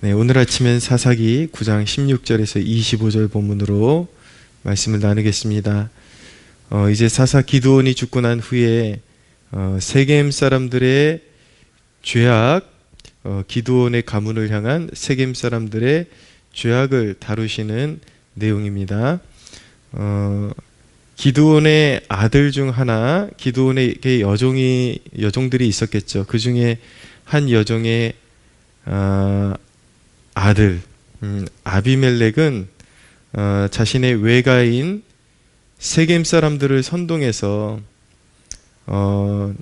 네, 오늘 아침엔 사사기 9장 16절에서 25절 본문으로 말씀을 나누겠습니다. 이제 사사 기드온이 죽고 난 후에 세겜 사람들의 죄악, 기드온의 가문을 향한 세겜 사람들의 죄악을 다루시는 내용입니다. 기드온의 아들 중 하나, 기드온에게 여종들이 있었겠죠. 그 중에 한 여종의 아들 아비멜렉은 자신의 외가인 세겜 사람들을 선동해서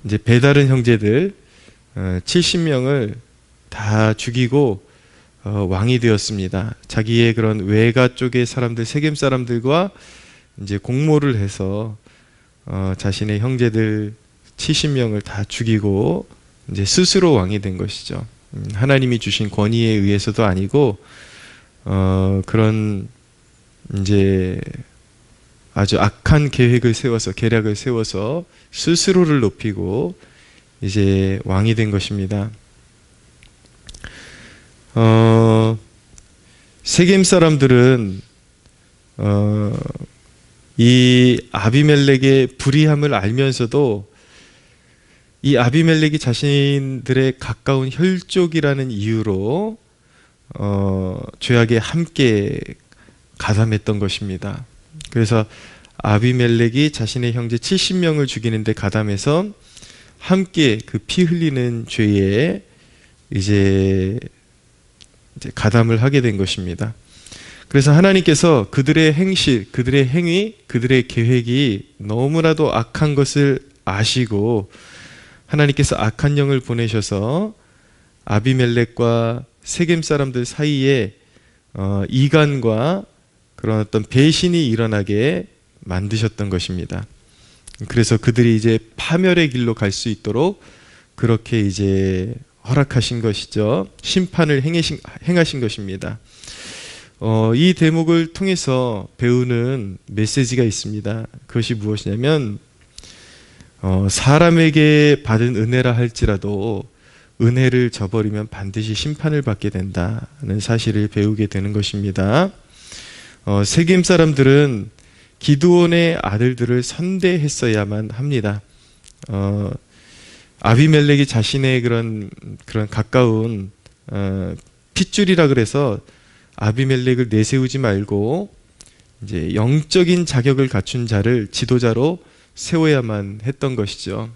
이제 배다른 형제들 70명을 다 죽이고 왕이 되었습니다. 자기의 그런 외가 쪽의 사람들, 세겜 사람들과 이제 공모를 해서 자신의 형제들 70명을 다 죽이고 이제 스스로 왕이 된 것이죠. 하나님이 주신 권위에 의해서도 아니고 그런 이제 아주 악한 계획을 세워서, 계략을 세워서 스스로를 높이고 이제 왕이 된 것입니다. 세겜 사람들은 이 아비멜렉의 불의함을 알면서도 이 아비멜렉이 자신들의 가까운 혈족이라는 이유로 죄악에 함께 가담했던 것입니다. 그래서 아비멜렉이 자신의 형제 70명을 죽이는데 가담해서 함께 그 피 흘리는 죄에 이제 가담을 하게 된 것입니다. 그래서 하나님께서 그들의 행실, 그들의 행위, 그들의 계획이 너무나도 악한 것을 아시고 하나님께서 악한 영을 보내셔서 아비멜렉과 세겜 사람들 사이에 이간과 그런 어떤 배신이 일어나게 만드셨던 것입니다. 그래서 그들이 이제 파멸의 길로 갈 수 있도록 그렇게 이제 허락하신 것이죠. 심판을 행하신 것입니다. 이 대목을 통해서 배우는 메시지가 있습니다. 그것이 무엇이냐면 사람에게 받은 은혜라 할지라도 은혜를 저버리면 반드시 심판을 받게 된다는 사실을 배우게 되는 것입니다. 세겜 사람들은 기드온의 아들들을 선대했어야만 합니다. 아비멜렉이 자신의 그런 가까운 핏줄이라 그래서 아비멜렉을 내세우지 말고 이제 영적인 자격을 갖춘 자를 지도자로 세워야만 했던 것이죠.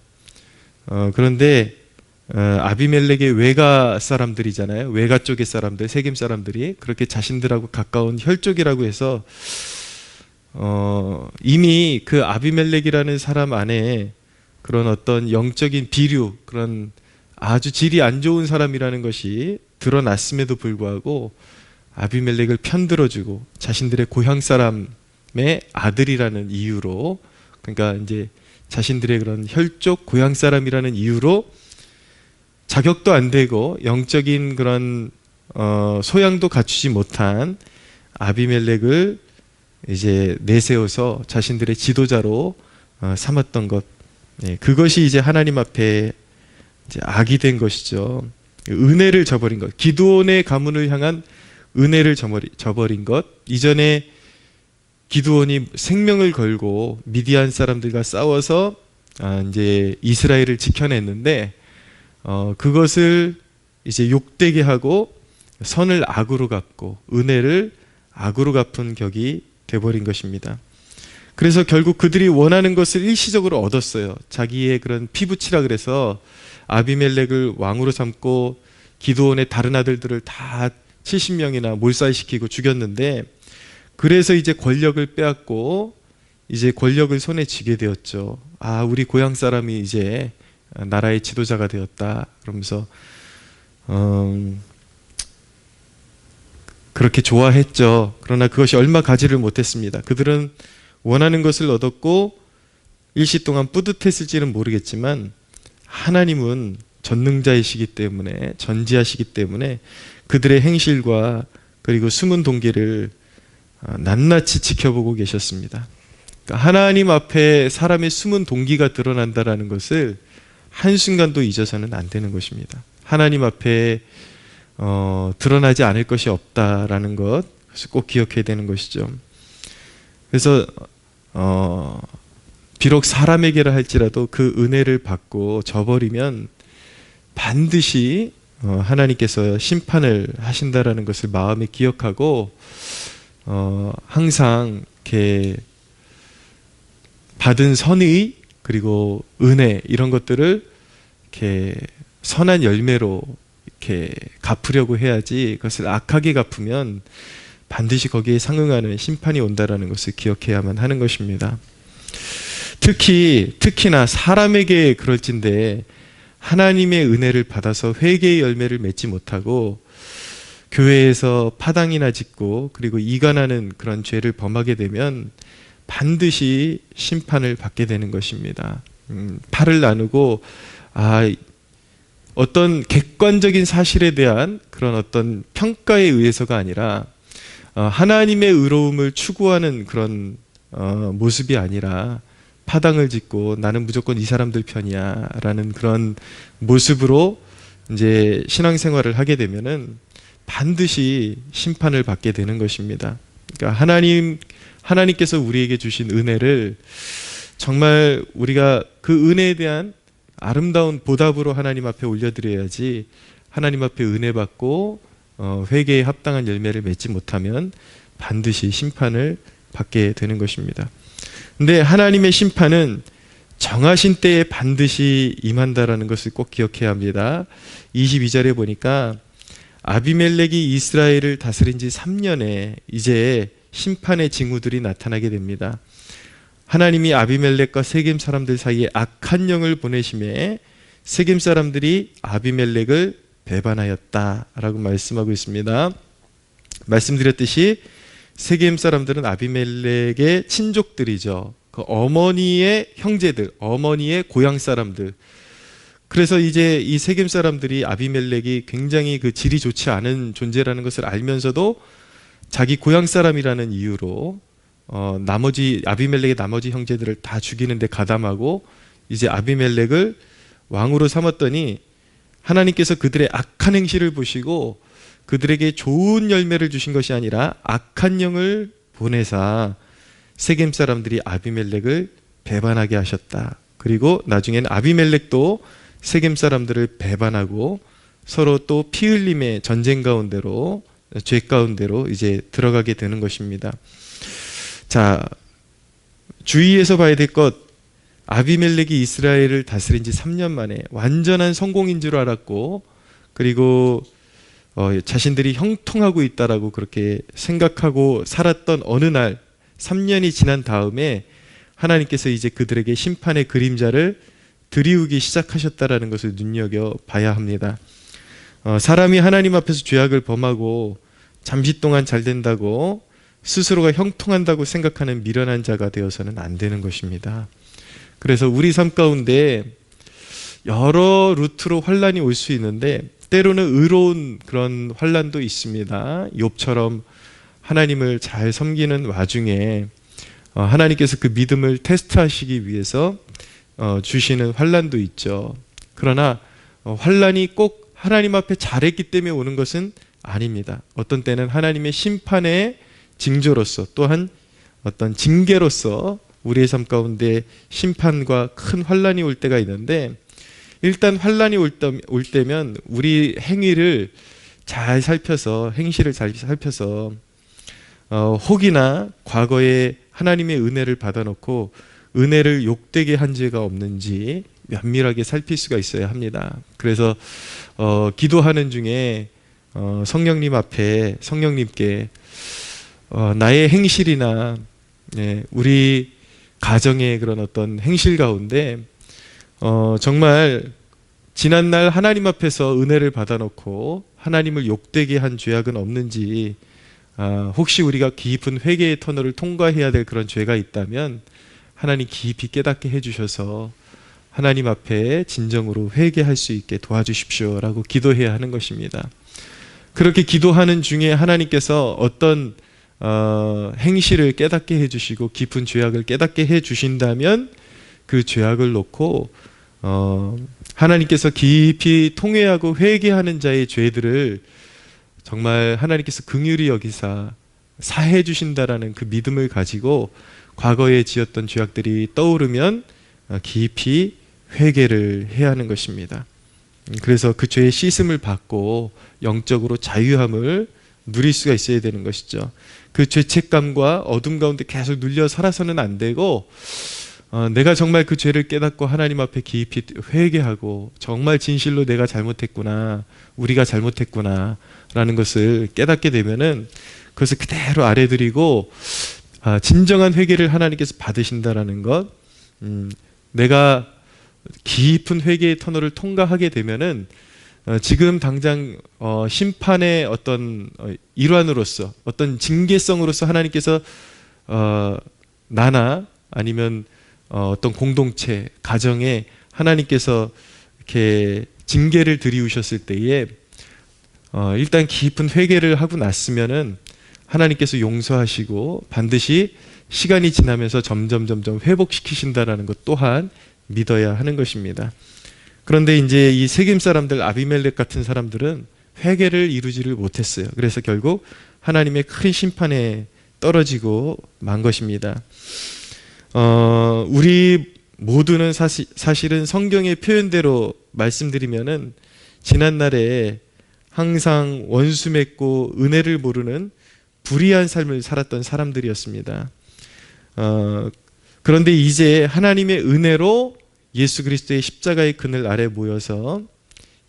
그런데 아비멜렉의 외가 사람들이잖아요. 외가 쪽의 사람들, 세겜 사람들이 그렇게 자신들하고 가까운 혈족이라고 해서 이미 그 아비멜렉이라는 사람 안에 그런 어떤 영적인 비류, 그런 아주 질이 안 좋은 사람이라는 것이 드러났음에도 불구하고 아비멜렉을 편들어주고 자신들의 고향 사람의 아들이라는 이유로, 그러니까 이제 자신들의 그런 혈족 고향 사람이라는 이유로 자격도 안 되고 영적인 그런 소양도 갖추지 못한 아비멜렉을 이제 내세워서 자신들의 지도자로 삼았던 것, 그것이 이제 하나님 앞에 이제 악이 된 것이죠. 은혜를 저버린 것, 기드온의 가문을 향한 은혜를 저버린 것. 이전에 기드온이 생명을 걸고 미디안 사람들과 싸워서 이제 이스라엘을 지켜냈는데 그것을 이제 욕되게 하고 선을 악으로 갚고 은혜를 악으로 갚은 격이 돼버린 것입니다. 그래서 결국 그들이 원하는 것을 일시적으로 얻었어요. 자기의 그런 피부치라 그래서 아비멜렉을 왕으로 삼고 기드온의 다른 아들들을 다 70명이나 몰살시키고 죽였는데, 그래서 이제 권력을 빼앗고 이제 권력을 손에 쥐게 되었죠. 우리 고향 사람이 이제 나라의 지도자가 되었다 그러면서 그렇게 좋아했죠. 그러나 그것이 얼마 가지를 못했습니다. 그들은 원하는 것을 얻었고 일시 동안 뿌듯했을지는 모르겠지만 하나님은 전능자이시기 때문에, 전지하시기 때문에 그들의 행실과 그리고 숨은 동기를 낱낱이 지켜보고 계셨습니다. 그러니까 하나님 앞에 사람의 숨은 동기가 드러난다는 것을 한순간도 잊어서는 안 되는 것입니다. 하나님 앞에 드러나지 않을 것이 없다라는 것, 그래서 꼭 기억해야 되는 것이죠. 그래서 비록 사람에게라 할지라도 그 은혜를 받고 저버리면 반드시 하나님께서 심판을 하신다라는 것을 마음에 기억하고 항상 이렇게 받은 선의 그리고 은혜 이런 것들을 이렇게 선한 열매로 이렇게 갚으려고 해야지, 그것을 악하게 갚으면 반드시 거기에 상응하는 심판이 온다라는 것을 기억해야만 하는 것입니다. 특히나 사람에게 그럴진데 하나님의 은혜를 받아서 회개의 열매를 맺지 못하고 교회에서 파당이나 짓고 그리고 이간하는 그런 죄를 범하게 되면 반드시 심판을 받게 되는 것입니다. 팔을 나누고 어떤 객관적인 사실에 대한 그런 어떤 평가에 의해서가 아니라 하나님의 의로움을 추구하는 그런 모습이 아니라 파당을 짓고 나는 무조건 이 사람들 편이야 라는 그런 모습으로 이제 신앙생활을 하게 되면은 반드시 심판을 받게 되는 것입니다. 그러니까 하나님께서 우리에게 주신 은혜를 정말 우리가 그 은혜에 대한 아름다운 보답으로 하나님 앞에 올려드려야지, 하나님 앞에 은혜 받고 회개에 합당한 열매를 맺지 못하면 반드시 심판을 받게 되는 것입니다. 근데 하나님의 심판은 정하신 때에 반드시 임한다라는 것을 꼭 기억해야 합니다. 22절에 보니까 아비멜렉이 이스라엘을 다스린 지 3년에 이제 심판의 징후들이 나타나게 됩니다. 하나님이 아비멜렉과 세겜 사람들 사이에 악한 영을 보내심에 세겜 사람들이 아비멜렉을 배반하였다라고 말씀하고 있습니다. 말씀드렸듯이 세겜 사람들은 아비멜렉의 친족들이죠. 그 어머니의 형제들, 어머니의 고향 사람들. 그래서 이제 이 세겜 사람들이 아비멜렉이 굉장히 그 질이 좋지 않은 존재라는 것을 알면서도 자기 고향 사람이라는 이유로 아비멜렉의 나머지 형제들을 다 죽이는데 가담하고 이제 아비멜렉을 왕으로 삼았더니 하나님께서 그들의 악한 행실을 보시고 그들에게 좋은 열매를 주신 것이 아니라 악한 영을 보내사 세겜 사람들이 아비멜렉을 배반하게 하셨다. 그리고 나중에는 아비멜렉도 세겜 사람들을 배반하고 서로 또 피 흘림의 전쟁 가운데로, 죄 가운데로 이제 들어가게 되는 것입니다. 자, 주의해서 봐야 될 것, 아비멜렉이 이스라엘을 다스린 지 3년 만에 완전한 성공인 줄 알았고, 그리고 자신들이 형통하고 있다라고 그렇게 생각하고 살았던 어느 날 3년이 지난 다음에 하나님께서 이제 그들에게 심판의 그림자를 드리우기 시작하셨다라는 것을 눈여겨봐야 합니다. 사람이 하나님 앞에서 죄악을 범하고 잠시 동안 잘 된다고 스스로가 형통한다고 생각하는 미련한 자가 되어서는 안 되는 것입니다. 그래서 우리 삶 가운데 여러 루트로 환란이 올 수 있는데 때로는 의로운 그런 환란도 있습니다. 욥처럼 하나님을 잘 섬기는 와중에 하나님께서 그 믿음을 테스트하시기 위해서 주시는 환란도 있죠. 그러나 환란이 꼭 하나님 앞에 잘했기 때문에 오는 것은 아닙니다. 어떤 때는 하나님의 심판의 징조로서 또한 어떤 징계로서 우리의 삶 가운데 심판과 큰 환란이 올 때가 있는데, 일단 환란이 올 때면 우리 행위를 잘 살펴서, 행실을 잘 살펴서 혹이나 과거에 하나님의 은혜를 받아놓고 은혜를 욕되게 한 죄가 없는지 면밀하게 살필 수가 있어야 합니다. 그래서 기도하는 중에 성령님 앞에 성령님께 나의 행실이나 우리 가정의 그런 어떤 행실 가운데 정말 지난날 하나님 앞에서 은혜를 받아놓고 하나님을 욕되게 한 죄악은 없는지, 혹시 우리가 깊은 회개의 터널을 통과해야 될 그런 죄가 있다면 하나님 깊이 깨닫게 해주셔서 하나님 앞에 진정으로 회개할 수 있게 도와주십시오라고 기도해야 하는 것입니다. 그렇게 기도하는 중에 하나님께서 어떤 행실을 깨닫게 해주시고 깊은 죄악을 깨닫게 해주신다면 그 죄악을 놓고 하나님께서 깊이 통회하고 회개하는 자의 죄들을 정말 하나님께서 긍휼히 여기사 사해 주신다라는 그 믿음을 가지고 과거에 지었던 죄악들이 떠오르면 깊이 회개를 해야 하는 것입니다. 그래서 그 죄의 씻음을 받고 영적으로 자유함을 누릴 수가 있어야 되는 것이죠. 그 죄책감과 어둠 가운데 계속 눌려 살아서는 안 되고 내가 정말 그 죄를 깨닫고 하나님 앞에 깊이 회개하고 정말 진실로 내가 잘못했구나, 우리가 잘못했구나 라는 것을 깨닫게 되면은 그것을 그대로 아뢰드리고 진정한 회개를 하나님께서 받으신다라는 것, 내가 깊은 회개의 터널을 통과하게 되면은 지금 당장 심판의 어떤 일환으로서, 어떤 징계성으로서 하나님께서 나나 아니면 어떤 공동체, 가정에 하나님께서 이렇게 징계를 들이우셨을 때에 일단 깊은 회개를 하고 났으면은 하나님께서 용서하시고 반드시 시간이 지나면서 점점 회복시키신다라는 것 또한 믿어야 하는 것입니다. 그런데 이제 이 세겜 사람들, 아비멜렉 같은 사람들은 회개를 이루지를 못했어요. 그래서 결국 하나님의 큰 심판에 떨어지고 만 것입니다. 우리 모두는 사실은 성경의 표현대로 말씀드리면은 지난날에 항상 원수 맺고 은혜를 모르는 불의한 삶을 살았던 사람들이었습니다. 그런데 이제 하나님의 은혜로 예수 그리스도의 십자가의 그늘 아래 모여서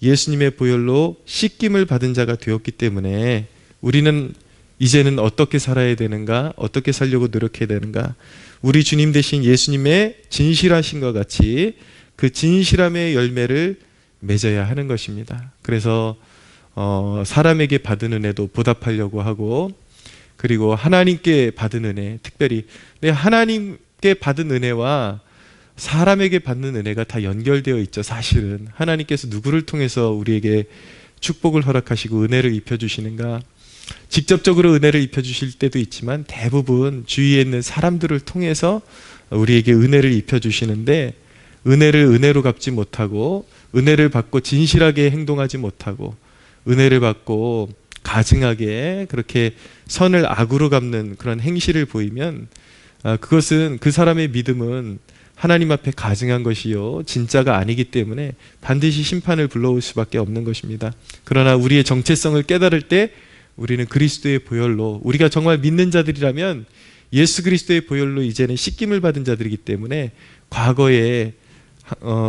예수님의 보혈로 씻김을 받은 자가 되었기 때문에 우리는 이제는 어떻게 살아야 되는가, 어떻게 살려고 노력해야 되는가, 우리 주님 대신 예수님의 진실하심과 같이 그 진실함의 열매를 맺어야 하는 것입니다. 그래서 사람에게 받은 은혜도 보답하려고 하고, 그리고 하나님께 받은 은혜, 특별히 하나님께 받은 은혜와 사람에게 받는 은혜가 다 연결되어 있죠. 사실은 하나님께서 누구를 통해서 우리에게 축복을 허락하시고 은혜를 입혀주시는가, 직접적으로 은혜를 입혀주실 때도 있지만 대부분 주위에 있는 사람들을 통해서 우리에게 은혜를 입혀주시는데, 은혜를 은혜로 갚지 못하고 은혜를 받고 진실하게 행동하지 못하고 은혜를 받고 가증하게 그렇게 선을 악으로 갚는 그런 행실을 보이면 그것은, 그 사람의 믿음은 하나님 앞에 가증한 것이요 진짜가 아니기 때문에 반드시 심판을 불러올 수밖에 없는 것입니다. 그러나 우리의 정체성을 깨달을 때 우리는 그리스도의 보혈로, 우리가 정말 믿는 자들이라면 예수 그리스도의 보혈로 이제는 씻김을 받은 자들이기 때문에 과거에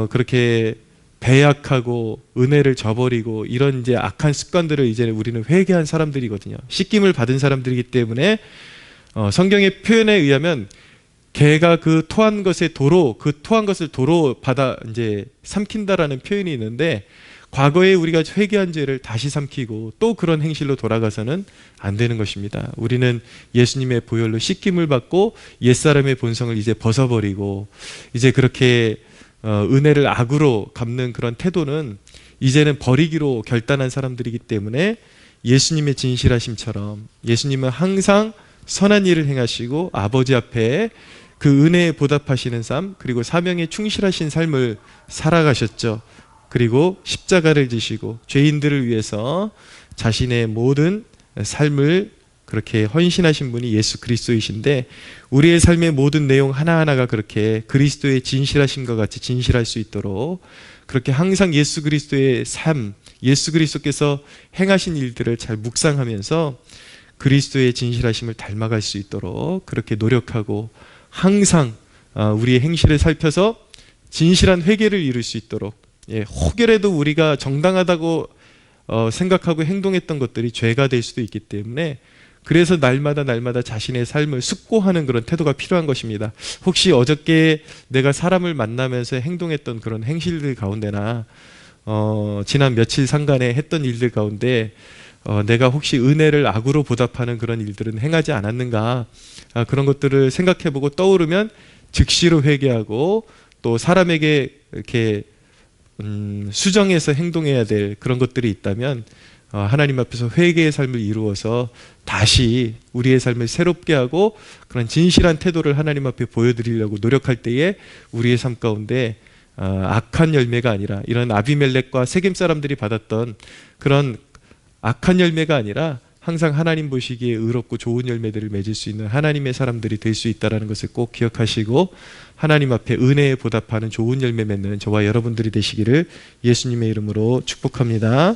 그렇게 배약하고 은혜를 저버리고 이런 이제 악한 습관들을 이제는 우리는 회개한 사람들이거든요. 씻김을 받은 사람들이기 때문에 성경의 표현에 의하면 개가 그 토한 것을 도로 받아 이제 삼킨다라는 표현이 있는데, 과거에 우리가 회개한 죄를 다시 삼키고 또 그런 행실로 돌아가서는 안 되는 것입니다. 우리는 예수님의 보혈로 씻김을 받고 옛사람의 본성을 이제 벗어버리고, 이제 그렇게 은혜를 악으로 갚는 그런 태도는 이제는 버리기로 결단한 사람들이기 때문에 예수님의 진실하심처럼 예수님은 항상 선한 일을 행하시고 아버지 앞에 그 은혜에 보답하시는 삶, 그리고 사명에 충실하신 삶을 살아가셨죠. 그리고 십자가를 지시고 죄인들을 위해서 자신의 모든 삶을 그렇게 헌신하신 분이 예수 그리스도이신데, 우리의 삶의 모든 내용 하나하나가 그렇게 그리스도의 진실하심과 같이 진실할 수 있도록 그렇게 항상 예수 그리스도의 삶, 예수 그리스도께서 행하신 일들을 잘 묵상하면서 그리스도의 진실하심을 닮아갈 수 있도록 그렇게 노력하고, 항상 우리의 행실을 살펴서 진실한 회개를 이룰 수 있도록, 혹여라도 우리가 정당하다고 생각하고 행동했던 것들이 죄가 될 수도 있기 때문에, 그래서 날마다 자신의 삶을 숙고하는 그런 태도가 필요한 것입니다. 혹시 어저께 내가 사람을 만나면서 행동했던 그런 행실들 가운데나 지난 며칠 상간에 했던 일들 가운데 내가 혹시 은혜를 악으로 보답하는 그런 일들은 행하지 않았는가, 그런 것들을 생각해보고 떠오르면 즉시로 회개하고, 또 사람에게 이렇게 수정해서 행동해야 될 그런 것들이 있다면 하나님 앞에서 회개의 삶을 이루어서 다시 우리의 삶을 새롭게 하고 그런 진실한 태도를 하나님 앞에 보여드리려고 노력할 때에 우리의 삶 가운데 악한 열매가 아니라 이런 아비멜렉과 세겜 사람들이 받았던 그런 악한 열매가 아니라 항상 하나님 보시기에 의롭고 좋은 열매들을 맺을 수 있는 하나님의 사람들이 될 수 있다는 것을 꼭 기억하시고 하나님 앞에 은혜에 보답하는 좋은 열매 맺는 저와 여러분들이 되시기를 예수님의 이름으로 축복합니다.